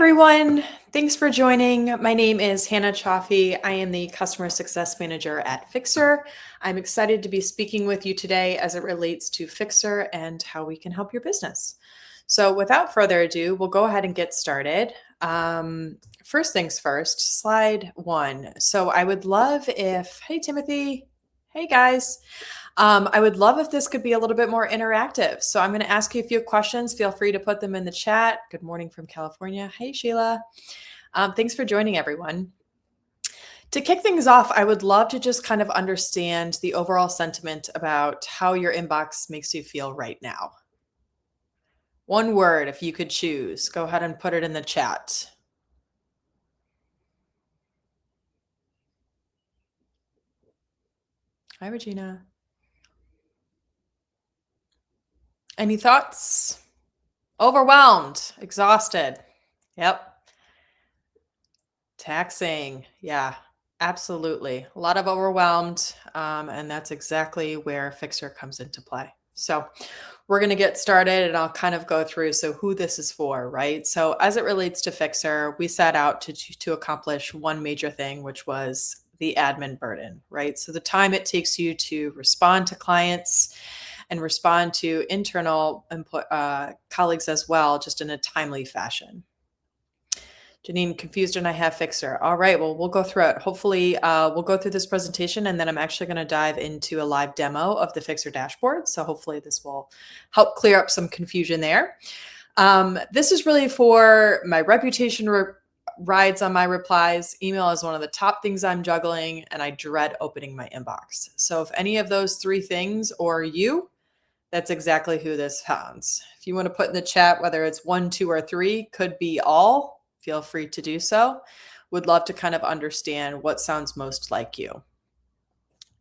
everyone. Thanks for joining. My name is Hannah Chaffee. I am the Customer Success Manager at Fyxer. I'm excited to be speaking with you today as it relates to Fyxer and how we can help your business. So without further ado, we'll go ahead and get started. First things first, slide one. So I would love if, hey, Timothy, hey guys. I would love if this could be a little bit more interactive. So I'm going to ask you a few questions. Feel free to put them in the chat. Good morning from California. Hey, Sheila. Thanks for joining, everyone. To kick things off, I would love to just kind of understand the overall sentiment about how your inbox makes you feel right now. One word, if you could choose, go ahead and put it in the chat. Hi, Regina. Any thoughts? Overwhelmed, exhausted. Yep. Taxing. Yeah, absolutely. A lot of overwhelmed. And that's exactly where Fyxer comes into play. So we're going to get started and I'll kind of go through who this is for, right? So as it relates to Fyxer, we set out to accomplish one major thing, which was the admin burden, right? So the time it takes you to respond to clients and respond to internal colleagues as well, just in a timely fashion. Janine, confused and I have Fyxer. All right, well, we'll go through it. Hopefully we'll go through this presentation and then I'm actually going to dive into a live demo of the Fyxer dashboard. So hopefully this will help clear up some confusion there. This is really for my reputation rides on my replies. Email is one of the top things I'm juggling and I dread opening my inbox. So if any of those three things or you, that's exactly who this sounds. If you want to put in the chat, whether it's 1, 2, or 3, could be all, feel free to do so. Would love to kind of understand what sounds most like you.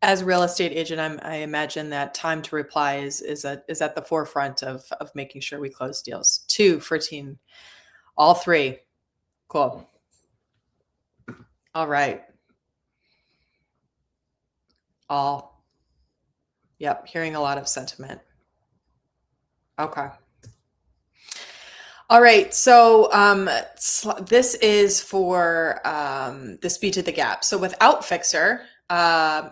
As a real estate agent, I imagine that time to reply is at the forefront of making sure we close deals. 2 for team, all 3. Cool. All right. All. Yep, hearing a lot of sentiment. Okay. All right, so this is for the speed to the gap. So without Fyxer,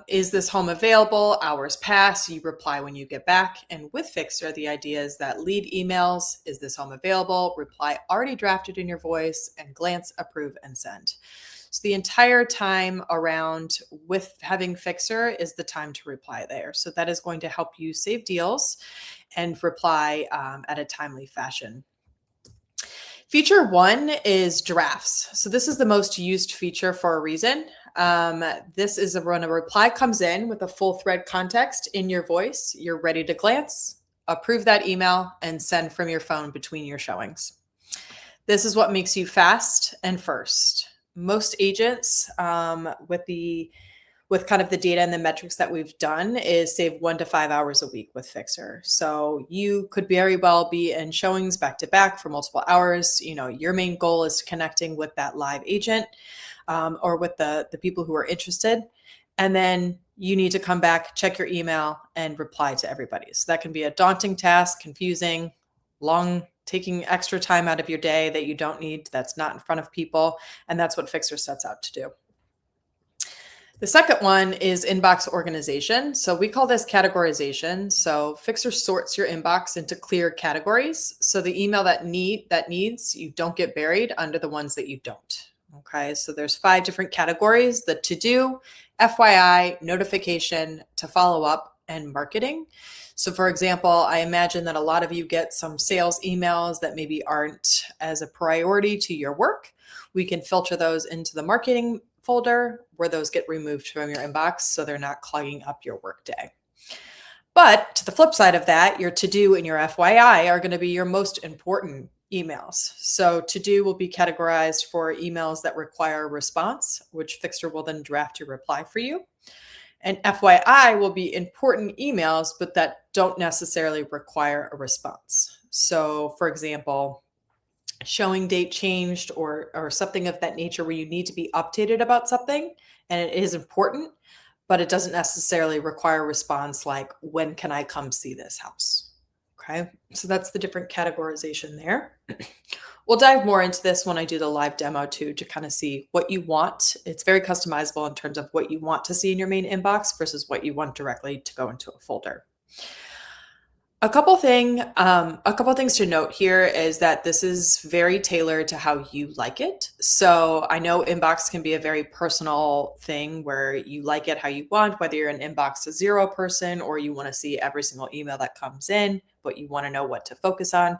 is this home available? Hours pass, you reply when you get back. And with Fyxer, the idea is that lead emails, is this home available? Reply already drafted in your voice and glance, approve, and send. So the entire time around with having Fyxer is the time to reply there. So that is going to help you save deals and reply at a timely fashion. Feature 1 is drafts. So this is the most used feature for a reason. This is when a reply comes in with a full thread context in your voice, you're ready to glance, approve that email, and send from your phone between your showings. This is what makes you fast and first. Most agents with kind of the data and the metrics that we've done is save 1 to 5 hours a week with Fyxer. So you could very well be in showings back to back for multiple hours. You know, your main goal is connecting with that live agent or with the people who are interested. And then you need to come back, check your email and reply to everybody. So that can be a daunting task, confusing, long, taking extra time out of your day that you don't need, that's not in front of people. And that's what Fyxer sets out to do. The second one is inbox organization. So we call this categorization. So Fyxer sorts your inbox into clear categories. So the email that needs, you don't get buried under the ones that you don't. Okay, so there's 5 different categories: the to-do, FYI, notification, to follow up, and marketing. So for example, I imagine that a lot of you get some sales emails that maybe aren't as a priority to your work. We can filter those into the marketing folder where those get removed from your inbox so they're not clogging up your workday. But to the flip side of that, your to-do and your FYI are going to be your most important emails. So to-do will be categorized for emails that require a response, which Fyxer will then draft your reply for you. And FYI will be important emails, but that don't necessarily require a response. So for example, showing date changed or something of that nature where you need to be updated about something and it is important, but it doesn't necessarily require a response like, when can I come see this house? Okay, so that's the different categorization there. We'll dive more into this when I do the live demo too, to kind of see what you want. It's very customizable in terms of what you want to see in your main inbox versus what you want directly to go into a folder. A couple things to note here is that this is very tailored to how you like it. So I know inbox can be a very personal thing where you like it how you want, whether you're an inbox to zero person or you want to see every single email that comes in, but you want to know what to focus on.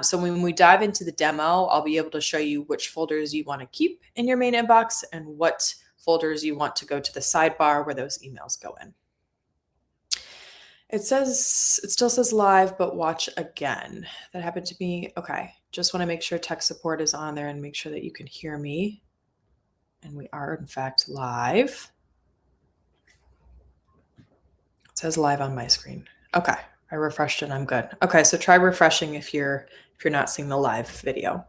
So when we dive into the demo, I'll be able to show you which folders you want to keep in your main inbox and what folders you want to go to the sidebar where those emails go in. It still says live, but watch again. That happened to me. Okay. Just want to make sure tech support is on there and make sure that you can hear me. And we are in fact live. It says live on my screen. Okay. I refreshed and I'm good. Okay. So try refreshing if you're not seeing the live video.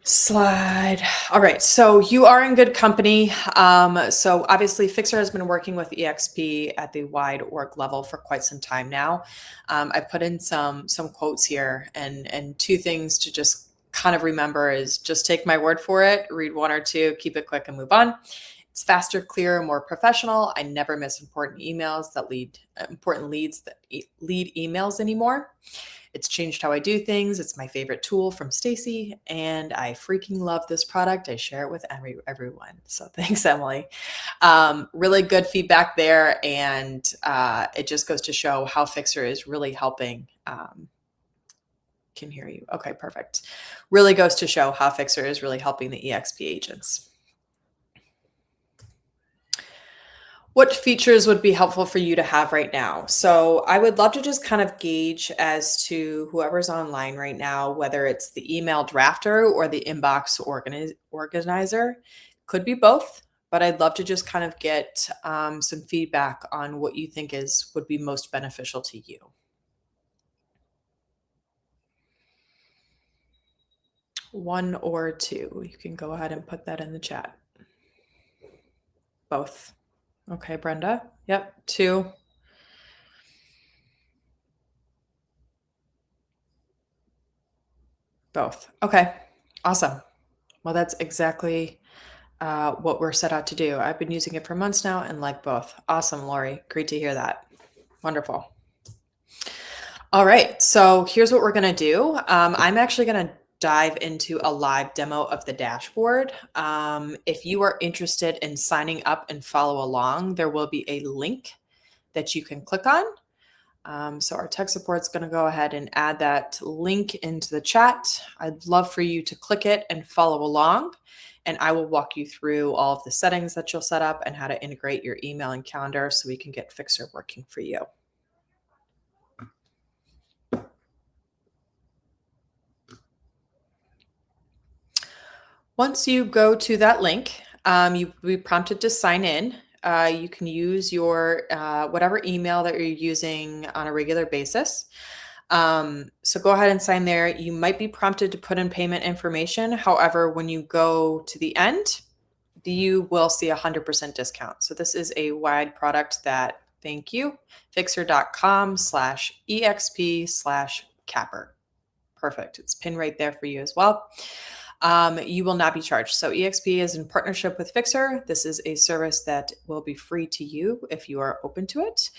Slide. All right. So you are in good company. So obviously Fyxer has been working with EXP at the wide org level for quite some time now. I put in some quotes here and two things to just kind of remember is just take my word for it, read one or two, keep it quick and move on. It's faster, clearer, more professional. I never miss important emails that lead emails anymore. It's changed how I do things. It's my favorite tool from Stacy, and I freaking love this product. I share it with everyone. So thanks, Emily. Really good feedback there, and it just goes to show how Fyxer is really helping. Can hear you. Okay, perfect. Really goes to show how Fyxer is really helping the EXP agents. What features would be helpful for you to have right now? So I would love to just kind of gauge as to whoever's online right now, whether it's the email drafter or the inbox organizer. Could be both, but I'd love to just kind of get some feedback on what you think would be most beneficial to you. One or two. You can go ahead and put that in the chat. Both. Okay, Brenda. Yep, two. Both. Okay, awesome. Well, that's exactly what we're set out to do. I've been using it for months now and like both. Awesome, Lori. Great to hear that. Wonderful. All right, so here's what we're going to do. I'm actually going to dive into a live demo of the dashboard. If you are interested in signing up and follow along, there will be a link that you can click on. So our tech support is going to go ahead and add that link into the chat. I'd love for you to click it and follow along, and I will walk you through all of the settings that you'll set up and how to integrate your email and calendar so we can get Fyxer working for you. Once you go to that link, you'll be prompted to sign in. You can use your whatever email that you're using on a regular basis. So go ahead and sign there. You might be prompted to put in payment information. However, when you go to the end, you will see 100% discount. So this is a wide product that, thank you, Fyxer.com/exp/capper. Perfect. It's pinned right there for you as well. You will not be charged. So EXP is in partnership with Fyxer. This is a service that will be free to you if you are open to it.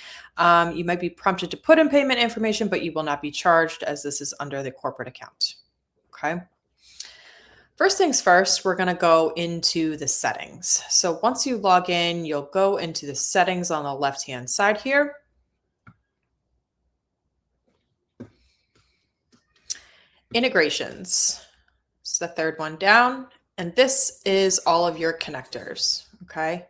You might be prompted to put in payment information, but you will not be charged as this is under the corporate account. Okay. First things first, we're going to go into the settings. So once you log in, you'll go into the settings on the left-hand side here. Integrations. It's the third one down. And this is all of your connectors. Okay.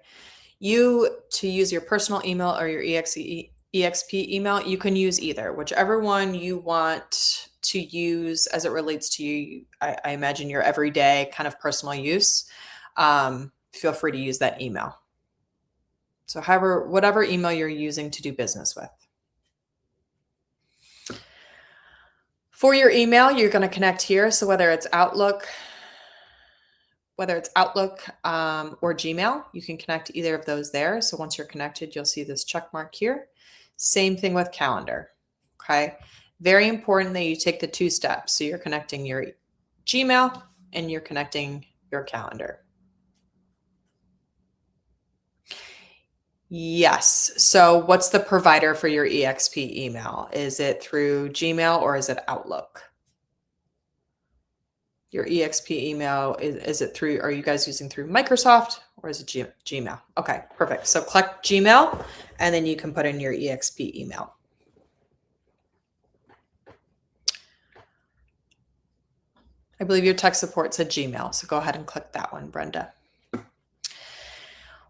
To use your personal email or your EXP email, you can use either, whichever one you want to use as it relates to you. I imagine your everyday kind of personal use. Feel free to use that email. So whatever email you're using to do business with. For your email, you're going to connect here. So whether it's Outlook or Gmail, you can connect either of those there. So once you're connected, you'll see this check mark here. Same thing with calendar. Okay. Very important that you take the 2 steps. So you're connecting your Gmail and you're connecting your calendar. Yes. So what's the provider for your EXP email? Is it through Gmail or is it Outlook? Your EXP email, is it through, are you guys using through Microsoft or is it Gmail? Okay, perfect. So click Gmail and then you can put in your EXP email. I believe your tech support said Gmail, so go ahead and click that one, Brenda.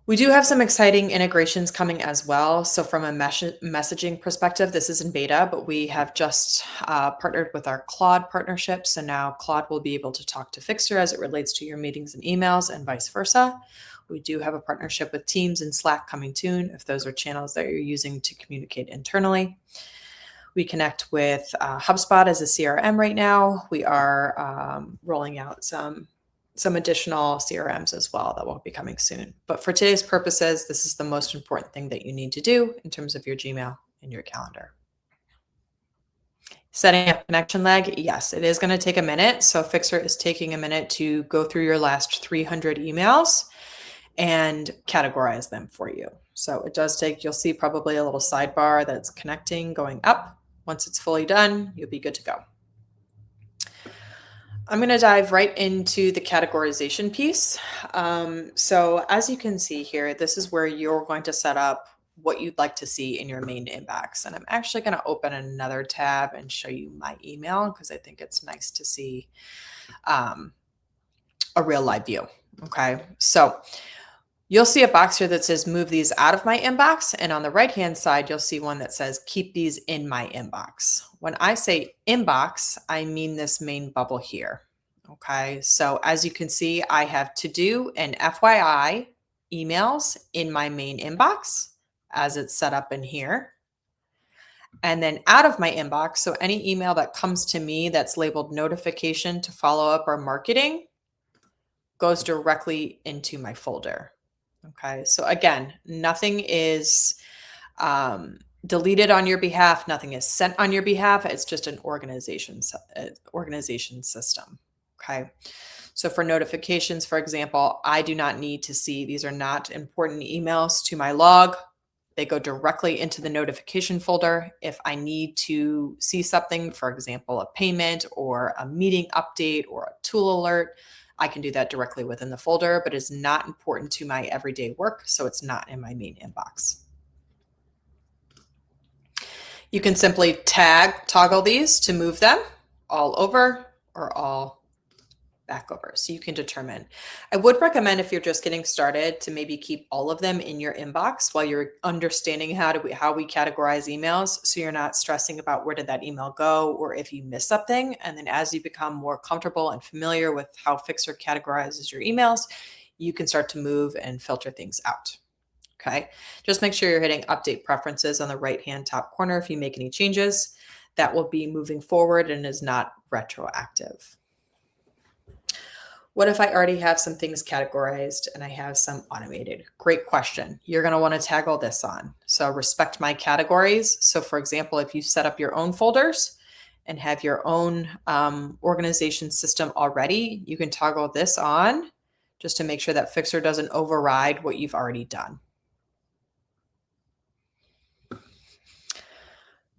We do have some exciting integrations coming as well. So from a messaging perspective, this is in beta, but we have just partnered with our Claude partnership. So now Claude will be able to talk to Fyxer as it relates to your meetings and emails and vice versa. We do have a partnership with Teams and Slack coming soon if those are channels that you're using to communicate internally. We connect with HubSpot as a CRM right now. We are rolling out some additional CRMs as well that will be coming soon. But for today's purposes, this is the most important thing that you need to do in terms of your Gmail and your calendar. Setting up connection lag, yes, it is going to take a minute. So Fyxer is taking a minute to go through your last 300 emails and categorize them for you. So it does take, you'll see probably a little sidebar that's connecting, going up. Once it's fully done, you'll be good to go. I'm going to dive right into the categorization piece. So as you can see here, this is where you're going to set up what you'd like to see in your main inbox. And I'm actually going to open another tab and show you my email because I think it's nice to see a real live view. Okay, so you'll see a box here that says move these out of my inbox. And on the right-hand side, you'll see one that says keep these in my inbox. When I say inbox, I mean this main bubble here. Okay, so as you can see, I have to do and FYI emails in my main inbox as it's set up in here. And then out of my inbox, so any email that comes to me that's labeled notification to follow up or marketing goes directly into my folder. Okay, so again, nothing is deleted on your behalf. Nothing is sent on your behalf. It's just an organization system. Okay, so for notifications, for example, I do not need to see, these are not important emails to my log. They go directly into the notification folder. If I need to see something, for example, a payment or a meeting update or a tool alert, I can do that directly within the folder, but it's not important to my everyday work, so it's not in my main inbox. You can simply toggle these to move them all over or all back over, so you can determine. I would recommend if you're just getting started to maybe keep all of them in your inbox while you're understanding how we categorize emails, so you're not stressing about where did that email go or if you miss something. And then as you become more comfortable and familiar with how Fyxer categorizes your emails, you can start to move and filter things out. Okay, just make sure you're hitting update preferences on the right-hand top corner if you make any changes. That will be moving forward and is not retroactive. What if I already have some things categorized and I have some automated? Great question. You're going to want to tag all this on. So respect my categories. So for example, if you set up your own folders and have your own organization system already, you can toggle this on just to make sure that Fyxer doesn't override what you've already done.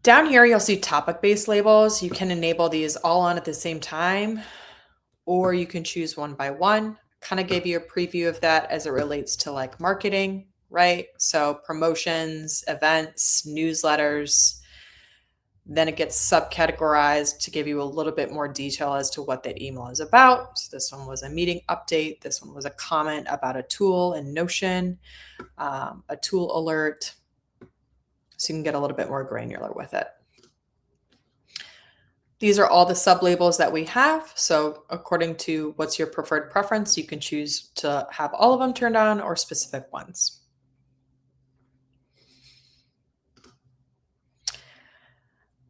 Down here, you'll see topic-based labels. You can enable these all on at the same time, or you can choose one by one. Kind of gave you a preview of that as it relates to like marketing, right? So promotions, events, newsletters. Then it gets subcategorized to give you a little bit more detail as to what that email is about. So this one was a meeting update. This one was a comment about a tool in Notion, a tool alert. So you can get a little bit more granular with it. These are all the sub-labels that we have. So according to what's your preferred preference, you can choose to have all of them turned on or specific ones.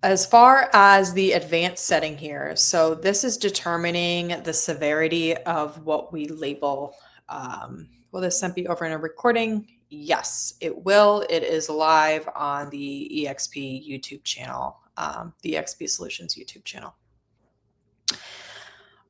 As far as the advanced setting here, so this is determining the severity of what we label. Will this sent be over in a recording? Yes, it will. It is live on the EXP YouTube channel, the EXP Solutions YouTube channel.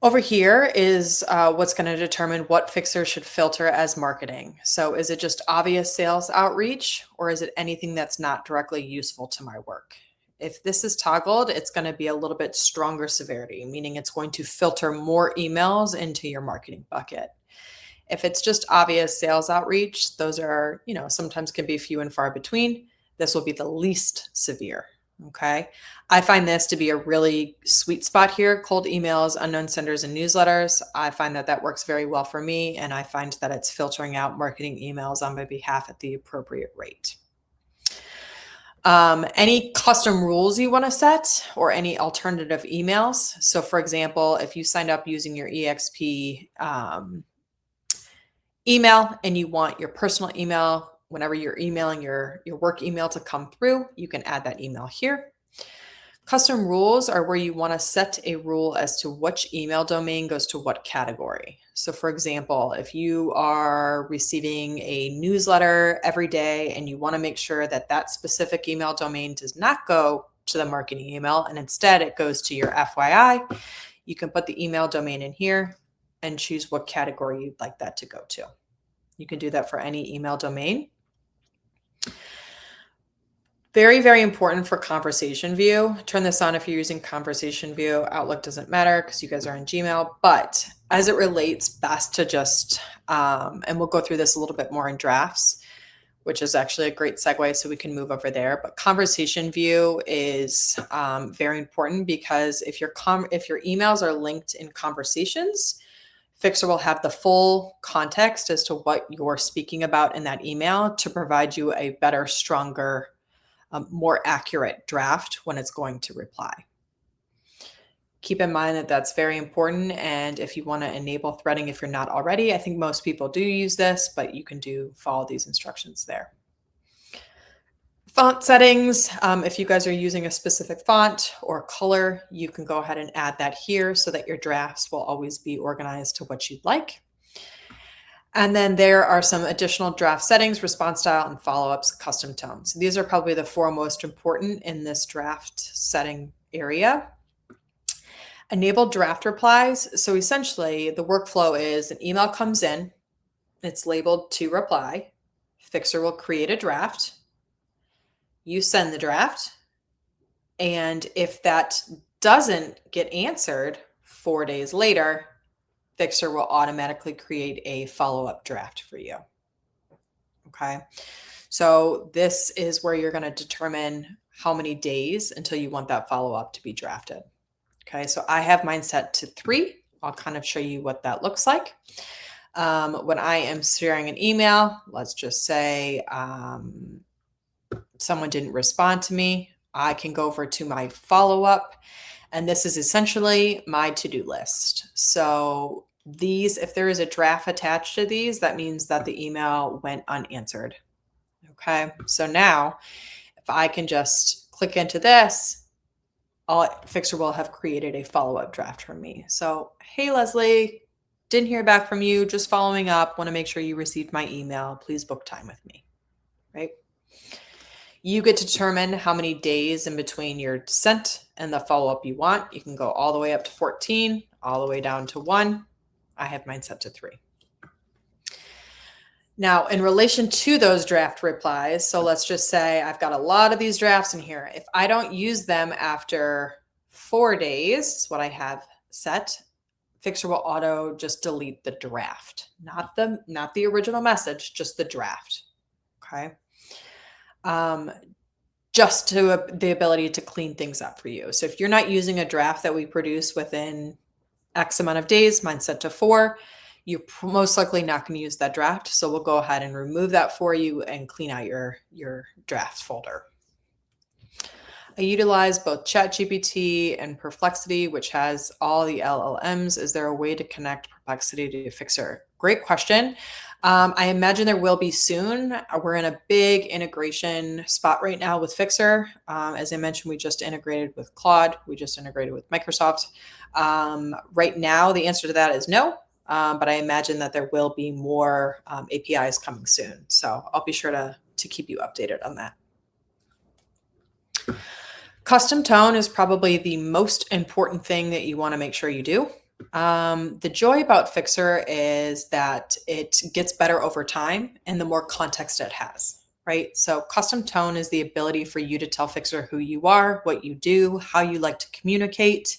Over here is what's going to determine what Fyxer should filter as marketing. So is it just obvious sales outreach, or is it anything that's not directly useful to my work? If this is toggled, it's going to be a little bit stronger severity, meaning it's going to filter more emails into your marketing bucket. If it's just obvious sales outreach, those are, sometimes can be few and far between. This will be the least severe. Okay. I find this to be a really sweet spot here. Cold emails, unknown senders, and newsletters. I find that works very well for me. And I find that it's filtering out marketing emails on my behalf at the appropriate rate. Any custom rules you want to set or any alternative emails. So for example, if you signed up using your EXP email and you want your personal email whenever you're emailing your work email to come through, you can add that email here. Custom rules are where you want to set a rule as to which email domain goes to what category. So for example, if you are receiving a newsletter every day and you want to make sure that that specific email domain does not go to the marketing email and instead it goes to your FYI, you can put the email domain in here and choose what category you'd like that to go to. You can do that for any email domain. Very, very important for conversation view. Turn this on if you're using conversation view. Outlook doesn't matter because you guys are in Gmail, but as it relates best to just, and we'll go through this a little bit more in drafts, which is actually a great segue, so we can move over there. But conversation view is very important because if your emails are linked in conversations, Fyxer will have the full context as to what you're speaking about in that email to provide you a better, stronger, more accurate draft when it's going to reply. Keep in mind that that's very important. And if you want to enable threading, if you're not already, I think most people do use this, but you can follow these instructions there. Font settings. If you guys are using a specific font or color, you can go ahead and add that here so that your drafts will always be organized to what you'd like. And then there are some additional draft settings, response style, and follow-ups, custom tones. So these are probably the four most important in this draft setting area. Enable draft replies. So essentially the workflow is an email comes in, it's labeled to reply. Fyxer will create a draft. You send the draft. And if that doesn't get answered 4 days later, Fyxer will automatically create a follow-up draft for you. Okay. So this is where you're going to determine how many days until you want that follow-up to be drafted. Okay. So I have mine set to 3. I'll kind of show you what that looks like. When I am sharing an email, let's just say someone didn't respond to me, I can go over to my follow-up. And this is essentially my to-do list. So these, if there is a draft attached to these, that means that the email went unanswered. Okay. So now if I can just click into this, Fyxer will have created a follow-up draft for me. So, hey, Leslie, didn't hear back from you. Just following up. Want to make sure you received my email. Please book time with me. Right. You get to determine how many days in between your sent and the follow-up you want. You can go all the way up to 14, all the way down to 1. I have mine set to 3. Now, in relation to those draft replies, so let's just say I've got a lot of these drafts in here. If I don't use them after 4 days, is what I have set, Fyxer will auto just delete the draft, not the original message, just the draft. Okay. Just to the ability to clean things up for you. So if you're not using a draft that we produce within X amount of days, mine's set to 4, you're most likely not going to use that draft. So we'll go ahead and remove that for you and clean out your draft folder. I utilize both ChatGPT and Perplexity, which has all the LLMs. Is there a way to connect Perplexity to Fyxer? Great question. I imagine there will be soon. We're in a big integration spot right now with Fyxer. As I mentioned, we just integrated with Claude. We just integrated with Microsoft. Right now, the answer to that is no. but I imagine that there will be more APIs coming soon. So I'll be sure to keep you updated on that. Custom tone is probably the most important thing that you want to make sure you do. The joy about Fyxer is that it gets better over time and the more context it has, right? So custom tone is the ability for you to tell Fyxer who you are, what you do, how you like to communicate,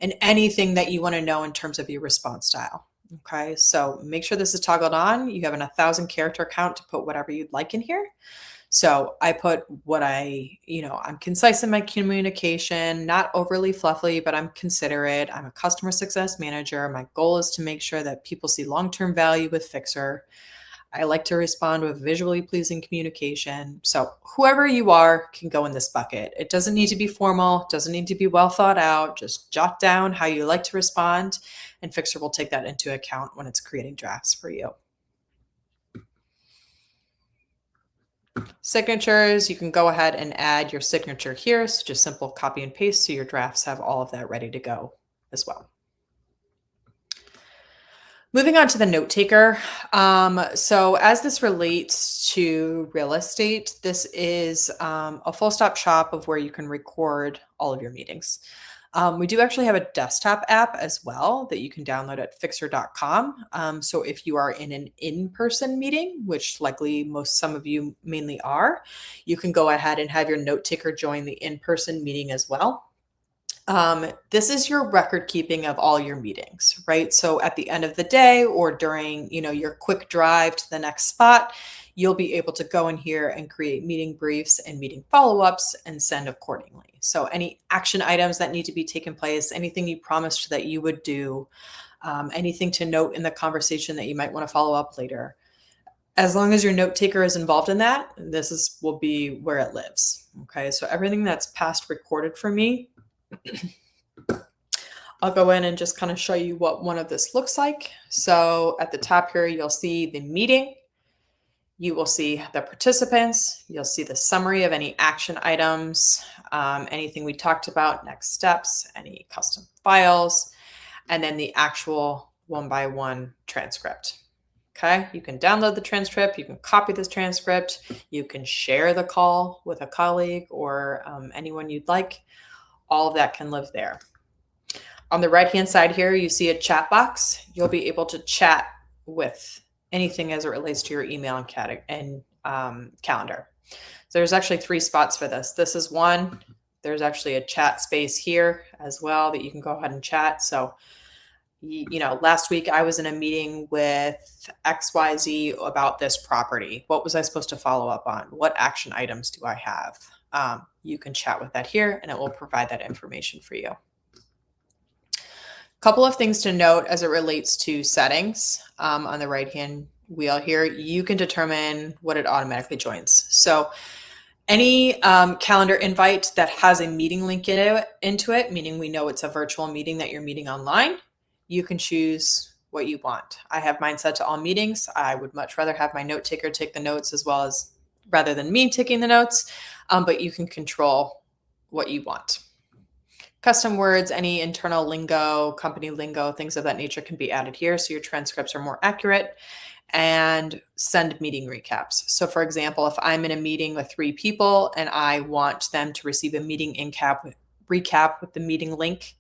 and anything that you want to know in terms of your response style. Okay, so make sure this is toggled on. You have an 1,000 character count to put whatever you'd like in here. So I put what I'm concise in my communication, not overly fluffy, but I'm considerate. I'm a customer success manager. My goal is to make sure that people see long-term value with Fyxer. I like to respond with visually pleasing communication. So whoever you are can go in this bucket. It doesn't need to be formal, doesn't need to be well thought out. Just jot down how you like to respond, and Fyxer will take that into account when it's creating drafts for you. Signatures, you can go ahead and add your signature here. So just simple copy and paste so your drafts have all of that ready to go as well. Moving on to the note taker. So as this relates to real estate, this is a full stop shop of where you can record all of your meetings. We do actually have a desktop app as well that you can download at Fyxer.com. So if you are in an in-person meeting, which likely some of you mainly are, you can go ahead and have your note taker join the in-person meeting as well. This is your record keeping of all your meetings, right? So at the end of the day or during, your quick drive to the next spot, you'll be able to go in here and create meeting briefs and meeting follow-ups and send accordingly. So any action items that need to be taken place, anything you promised that you would do, anything to note in the conversation that you might want to follow up later. As long as your note taker is involved in that, will be where it lives. Okay, so everything that's past recorded for me, I'll go in and just kind of show you what one of this looks like. So at the top here, you'll see the meeting. You will see the participants. You'll see the summary of any action items, anything we talked about, next steps, any custom files, and then the actual one-by-one transcript. Okay, you can download the transcript. You can copy this transcript. You can share the call with a colleague or anyone you'd like. All of that can live there. On the right-hand side here, you see a chat box. You'll be able to chat with anything as it relates to your email and calendar. So there's actually 3 spots for this. This is one. There's actually a chat space here as well that you can go ahead and chat. So, last week I was in a meeting with XYZ about this property. What was I supposed to follow up on? What action items do I have? You can chat with that here and it will provide that information for you. Couple of things to note as it relates to settings. On the right-hand wheel here, you can determine what it automatically joins. So any calendar invite that has a meeting link into it, meaning we know it's a virtual meeting that you're meeting online, you can choose what you want. I have mine set to all meetings. I would much rather have my note taker take the notes rather than me taking the notes, but you can control what you want. Custom words, any internal lingo, company lingo, things of that nature can be added here so your transcripts are more accurate, and send meeting recaps. So for example, if I'm in a meeting with 3 people and I want them to receive a meeting recap with the meeting link,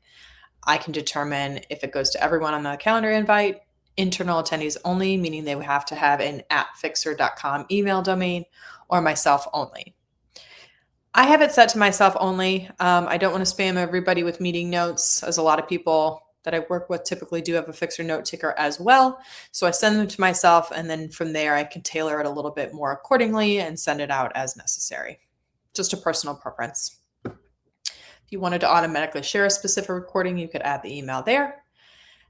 I can determine if it goes to everyone on the calendar invite, internal attendees only, meaning they would have to have an @fyxer.com email domain, or myself only. I have it set to myself only. I don't want to spam everybody with meeting notes, as a lot of people that I work with typically do have a Fyxer note taker as well. So I send them to myself, and then from there I can tailor it a little bit more accordingly and send it out as necessary. Just a personal preference. If you wanted to automatically share a specific recording, you could add the email there,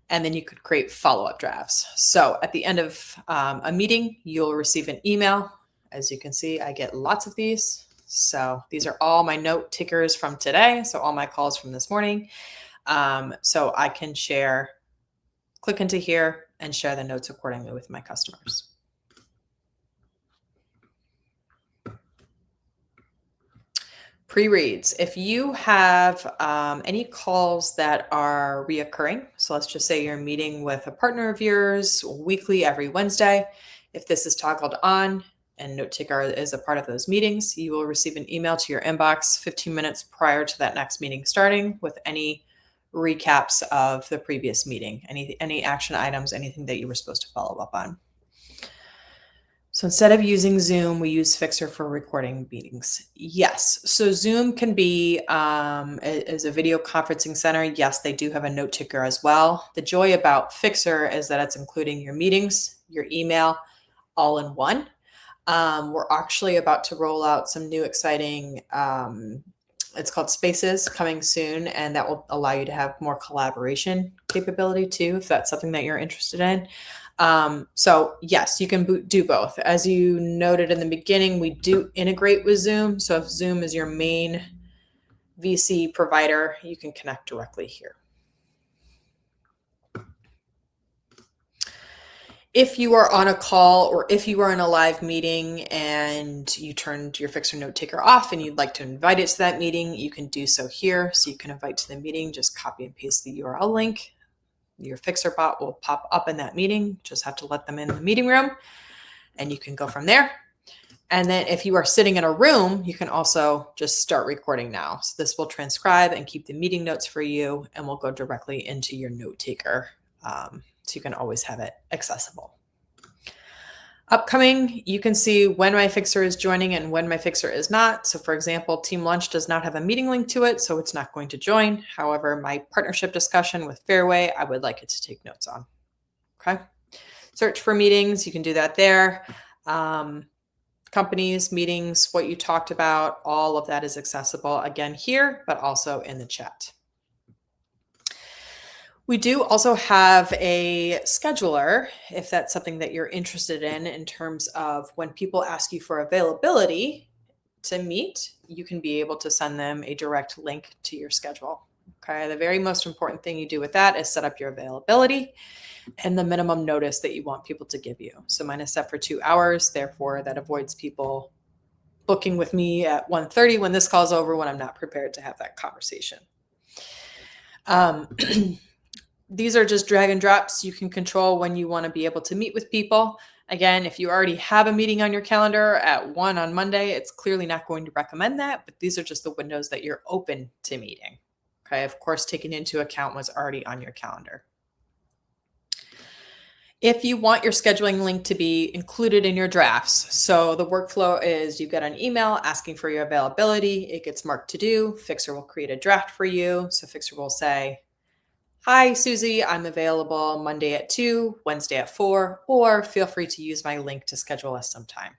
and then you could create follow-up drafts. So at the end of a meeting, you'll receive an email. As you can see, I get lots of these. So these are all my note takers from today. So all my calls from this morning. So I can click into here and share the notes accordingly with my customers. Pre-reads. If you have any calls that are reoccurring, so let's just say you're meeting with a partner of yours weekly every Wednesday, if this is toggled on and note taker is a part of those meetings, you will receive an email to your inbox 15 minutes prior to that next meeting starting with any recaps of the previous meeting, any action items, anything that you were supposed to follow up on. So instead of using Zoom, we use Fyxer for recording meetings. Yes. So Zoom can be as a video conferencing center. Yes, they do have a note taker as well. The joy about Fyxer is that it's including your meetings, your email, all in one. We're actually about to roll out some new exciting, it's called Spaces, coming soon, and that will allow you to have more collaboration capability too, if that's something that you're interested in. So yes, you can do both. As you noted in the beginning, we do integrate with Zoom. So if Zoom is your main VC provider, you can connect directly here. If you are on a call or if you are in a live meeting and you turned your Fyxer note taker off and you'd like to invite it to that meeting, you can do so here. So you can invite to the meeting, just copy and paste the URL link. Your Fyxer bot will pop up in that meeting. Just have to let them in the meeting room and you can go from there. And then if you are sitting in a room, you can also just start recording now. So this will transcribe and keep the meeting notes for you and will go directly into your note taker. So you can always have it accessible. Upcoming, you can see when my Fyxer is joining and when my Fyxer is not. So for example, Team Lunch does not have a meeting link to it, so it's not going to join. However, my partnership discussion with Fairway, I would like it to take notes on. Okay. Search for meetings, you can do that there. Companies, meetings, what you talked about, all of that is accessible again here, but also in the chat. We do also have a scheduler, if that's something that you're interested in terms of when people ask you for availability to meet, you can be able to send them a direct link to your schedule. Okay. The very most important thing you do with that is set up your availability and the minimum notice that you want people to give you. So mine is set for 2 hours. Therefore, that avoids people booking with me at 1:30 when this call's over, when I'm not prepared to have that conversation. These are just drag and drops. You can control when you want to be able to meet with people. Again, if you already have a meeting on your calendar at 1 on Monday, it's clearly not going to recommend that, but these are just the windows that you're open to meeting. Okay, of course, taking into account what's already on your calendar. If you want your scheduling link to be included in your drafts, so the workflow is you get an email asking for your availability, it gets marked to do, Fyxer will create a draft for you. So Fyxer will say, hi, Susie, I'm available Monday at 2, Wednesday at 4, or feel free to use my link to schedule us some time.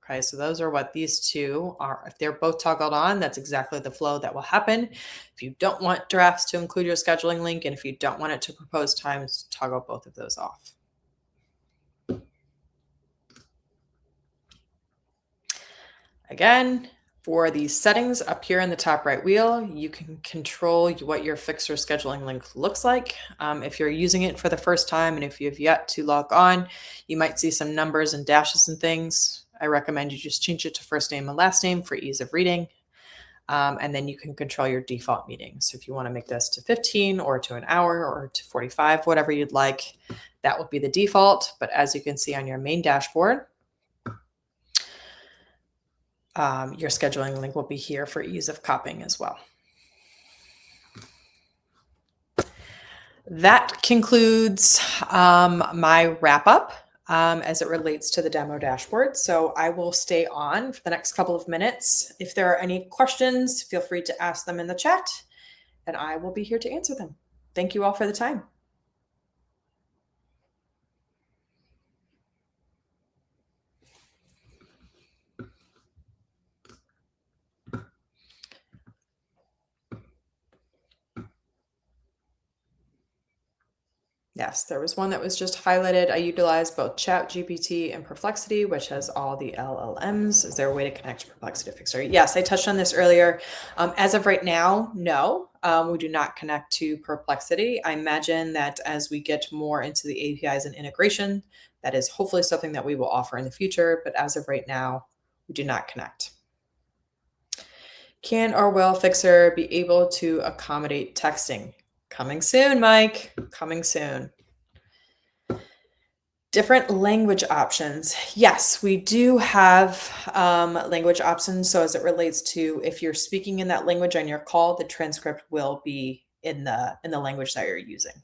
Okay, so those are what these two are. If they're both toggled on, that's exactly the flow that will happen. If you don't want drafts to include your scheduling link, and if you don't want it to propose times, toggle both of those off. Again, for the settings up here in the top right wheel, you can control what your Fyxer scheduling link looks like. If you're using it for the first time and if you have yet to log on, you might see some numbers and dashes and things. I recommend you just change it to first name and last name for ease of reading. And then you can control your default meetings. So if you want to make this to 15 or to an hour or to 45, whatever you'd like, that will be the default. But as you can see on your main dashboard, your scheduling link will be here for ease of copying as well. That concludes my wrap up as it relates to the demo dashboard. So I will stay on for the next couple of minutes. If there are any questions, feel free to ask them in the chat and I will be here to answer them. Thank you all for the time. Yes, there was one that was just highlighted. I utilize both ChatGPT and Perplexity, which has all the LLMs. Is there a way to connect Perplexity to Fyxer? Yes, I touched on this earlier. As of right now, no, we do not connect to Perplexity. I imagine that as we get more into the APIs and integration, that is hopefully something that we will offer in the future. But as of right now, we do not connect. Can or will Fyxer be able to accommodate texting? Coming soon, Mike. Coming soon. Different language options. Yes, we do have language options. So as it relates to if you're speaking in that language on your call, the transcript will be in the language that you're using.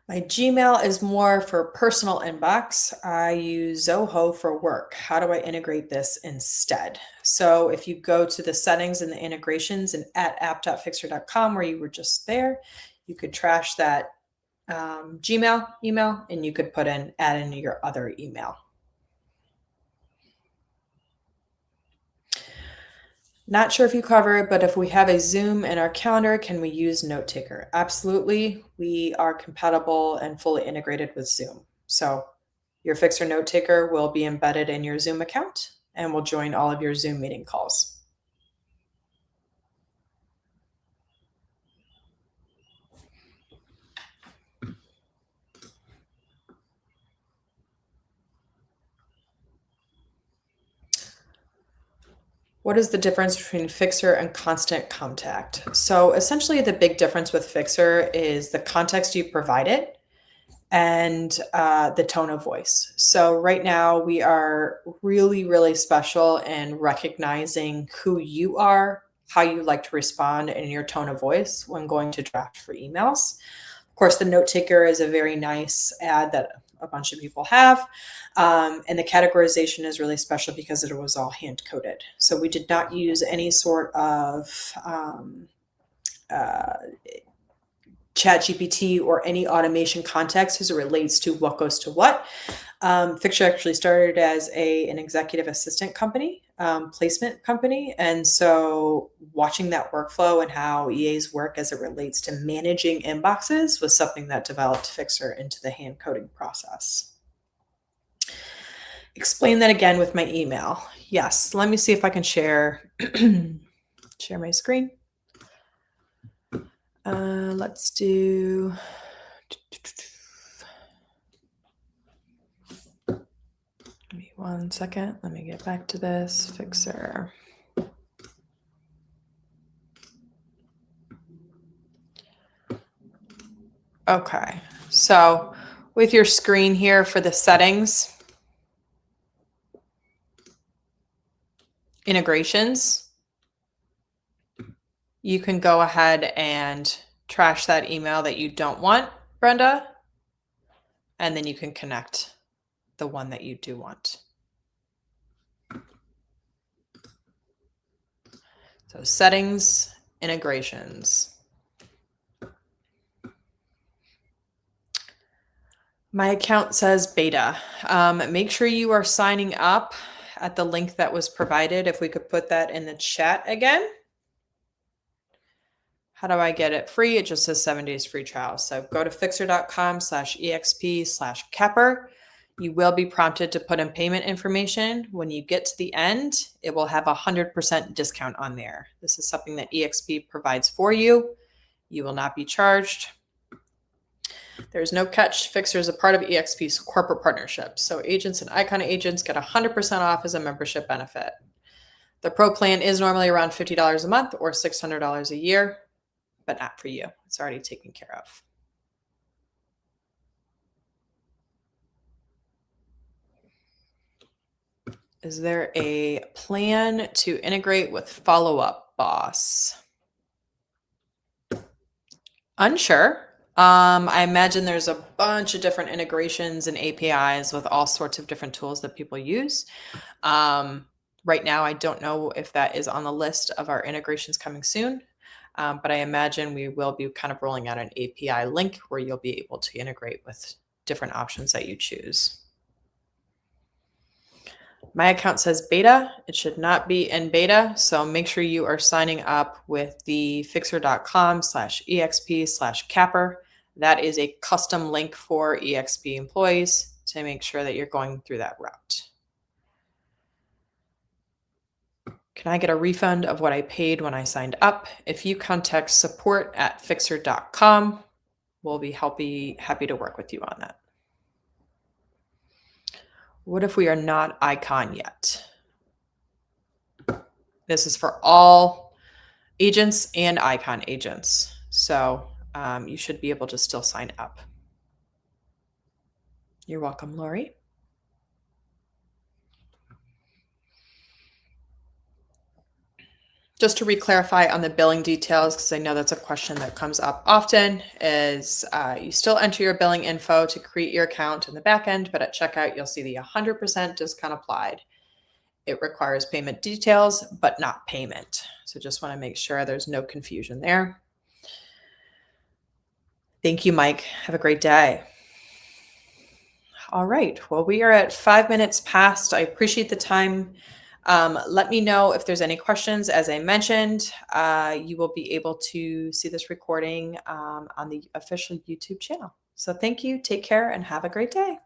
My Gmail is more for personal inbox. I use Zoho for work. How do I integrate this instead? So if you go to the settings and the integrations and at app.fyxer.com where you were just there, you could trash that Gmail email and you could add in your other email. Not sure if you cover it, but if we have a Zoom in our calendar, can we use Note Taker? Absolutely. We are compatible and fully integrated with Zoom. So your Fyxer Note Taker will be embedded in your Zoom account and will join all of your Zoom meeting calls. What is the difference between Fyxer and constant contact? So essentially the big difference with Fyxer is the context you provide it and the tone of voice. So right now we are really, really special in recognizing who you are, how you like to respond, and your tone of voice when going to draft for emails. Of course, the note taker is a very nice ad that a bunch of people have. And the categorization is really special because it was all hand coded. So we did not use any sort of ChatGPT or any automation context as it relates to what goes to what. Fyxer actually started as an executive assistant company, placement company. And so watching that workflow and how EAs work as it relates to managing inboxes was something that developed Fyxer into the hand coding process. Explain that again with my email. Yes, let me see if I can share my screen. Let's do. Give me 1 second. Let me get back to this Fyxer. Okay, so with your screen here for the settings, integrations, you can go ahead and trash that email that you don't want, Brenda, and then you can connect the one that you do want. So settings, integrations. My account says beta. Make sure you are signing up at the link that was provided. If we could put that in the chat again. How do I get it free? It just says 7 days free trial. So go to fyxer.com/exp/capper. You will be prompted to put in payment information. When you get to the end, it will have 100% discount on there. This is something that EXP provides for you. You will not be charged. There's no catch. Fyxer is a part of EXP's corporate partnership. So agents and Icon agents get 100% off as a membership benefit. The Pro plan is normally around $50 a month or $600 a year, but not for you. It's already taken care of. Is there a plan to integrate with Follow Up Boss? Unsure. I imagine there's a bunch of different integrations and APIs with all sorts of different tools that people use. Right now, I don't know if that is on the list of our integrations coming soon, but I imagine we will be kind of rolling out an API link where you'll be able to integrate with different options that you choose. My account says beta. It should not be in beta. So make sure you are signing up with the fyxer.com/exp/capper. That is a custom link for EXP employees to make sure that you're going through that route. Can I get a refund of what I paid when I signed up? If you contact support@fyxer.com, we'll be happy to work with you on that. What if we are not Icon yet? This is for all agents and Icon agents. So you should be able to still sign up. You're welcome, Lori. Just to re-clarify on the billing details, because I know that's a question that comes up often, is you still enter your billing info to create your account in the back end, but at checkout, you'll see the 100% discount applied. It requires payment details, but not payment. So just want to make sure there's no confusion there. Thank you, Mike. Have a great day. All right. Well, we are at 5 minutes past. I appreciate the time. Let me know if there's any questions. As I mentioned, you will be able to see this recording on the official YouTube channel. So thank you. Take care and have a great day.